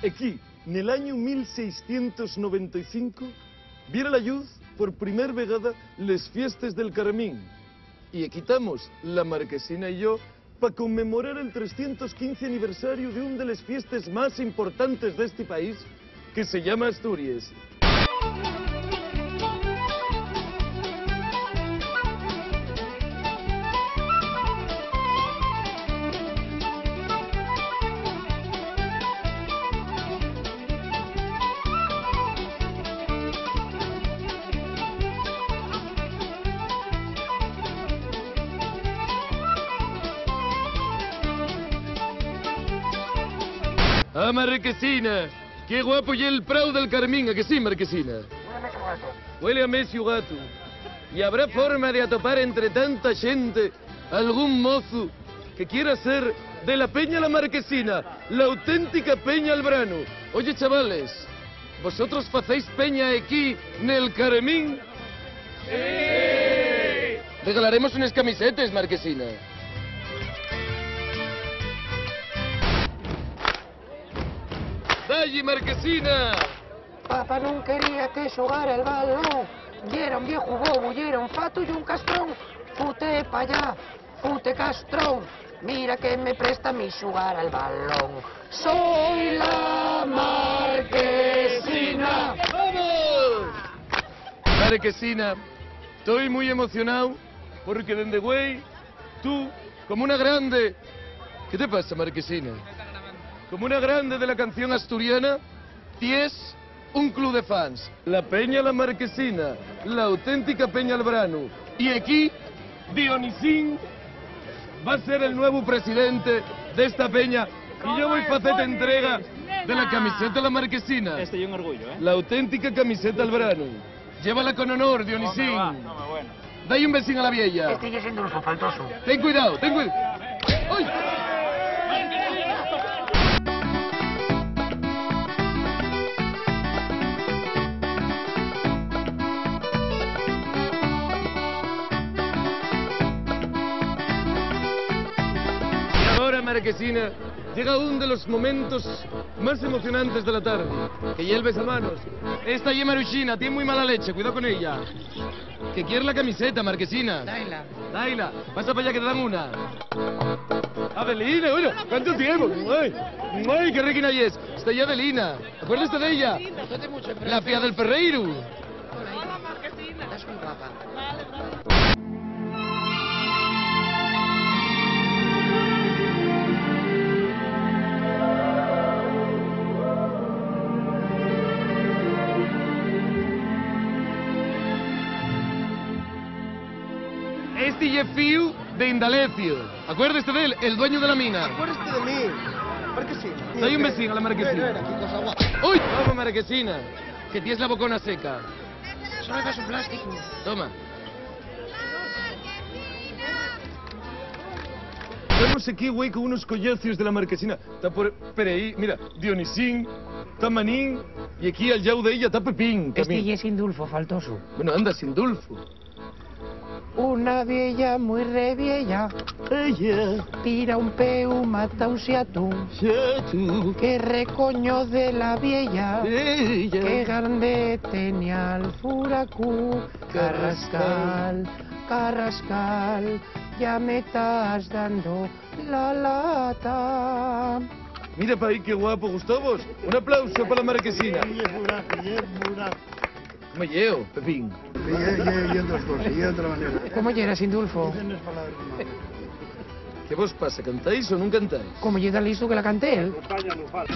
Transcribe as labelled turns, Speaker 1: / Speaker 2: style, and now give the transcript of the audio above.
Speaker 1: Aquí, nel año 1695, viera la luz por primer vegada les fiestes del Carmín. Y aquí estamos, la marquesina y yo, para conmemorar el 315 aniversario de una de las fiestas más importantes de este país, que se llama Asturias. ¡Ah, Marquesina! ¡Qué guapo y el prau del Carmín! ¿A que sí, Marquesina? Huele a mesio gato. ¿Y habrá forma de atopar entre tanta gente algún mozo que quiera ser de la Peña La Marquesina, la auténtica Peña Albrano? Oye, chavales, ¿vosotros facéis peña aquí nel Carmín? ¡Sí! Regalaremos unas camisetas, Marquesina. ¡Dalle, Marquesina!
Speaker 2: Papá non quería que xogara el balón. Y era un viejo bobo, y era un fato y un castrón. Fute pa allá, fute castrón. Mira que me presta a mí xugar al balón. Soy la Marquesina.
Speaker 1: ¡Vamos! Marquesina, estoy muy emocionado porque desde güey, tú, como una grande... ¿Qué te pasa, Marquesina? Como una grande de la canción asturiana, tienes un club de fans. La Peña La Marquesina, la auténtica Peña Albrano. Y aquí, Dionisín va a ser el nuevo presidente de esta peña. Y yo voy a hacer entrega de la camiseta La Marquesina.
Speaker 3: Este es un orgullo, ¿eh?
Speaker 1: La auténtica camiseta Albrano. Llévala con honor, Dionisín.
Speaker 3: Bueno.
Speaker 1: Dale un besín a la vieja.
Speaker 2: Este ya es Indulfo faltoso.
Speaker 1: Ten cuidado, ten cuidado. ¡Ay! Marquesina, llega uno de los momentos más emocionantes de la tarde, que ya el besamanos. Esta y Maruchina tiene muy mala leche, cuidado con ella. Que quiere la camiseta, Marquesina.
Speaker 2: Daila.
Speaker 1: Daila, pasa para allá que te dan una. Adelina, bueno, ¿cuánto tiempo? ¡Ay! ¡Ay, qué requina es! Está ya Adelina, ¿acuerdas de ella? La fía del Ferreiro.
Speaker 2: Hola, Marquesina. Estás muy guapa.
Speaker 1: Este es Fiu de Indalecio. Acuérdate de él, el dueño de la mina.
Speaker 4: Acuérdate de mí. Marquesina.
Speaker 1: Dale un besín a la Marquesina.
Speaker 4: Qué cosa guapa.
Speaker 1: ¡Uy! Vamos, Marquesina, que tienes la bocona seca.
Speaker 2: Solo hagas un plástico.
Speaker 1: Toma. Estamos aquí, güey, con unos collacios de la Marquesina. Está por ahí, mira, Dionisín, está Manín, y aquí al llau de ella está Pepín.
Speaker 2: Este
Speaker 1: también.
Speaker 2: ya es Indulfo faltoso.
Speaker 1: Bueno, anda, sin Dulfo.
Speaker 2: Una vieja muy revieja
Speaker 1: Ella,
Speaker 2: tira un peu, mata un siatu.
Speaker 1: ya tú,
Speaker 2: Que recoño de la vieja,
Speaker 1: ella.
Speaker 2: que grande tenía el furacú. Carrascal, Carrascal, ya me estás dando la lata.
Speaker 1: Mira para ahí qué guapo, Gustavos. Un aplauso para la Marquesina.
Speaker 4: Y es buraco.
Speaker 1: ¿Cómo llevo, Pepín?
Speaker 4: Y otras cosas, y de otra manera.
Speaker 2: ¿Cómo llegas, Indulfo?
Speaker 4: Dicen las palabras más.
Speaker 1: ¿Qué vos pasa? ¿Cantáis o no cantáis?
Speaker 2: ¿Cómo llega listo que la canté él?
Speaker 3: España no falta.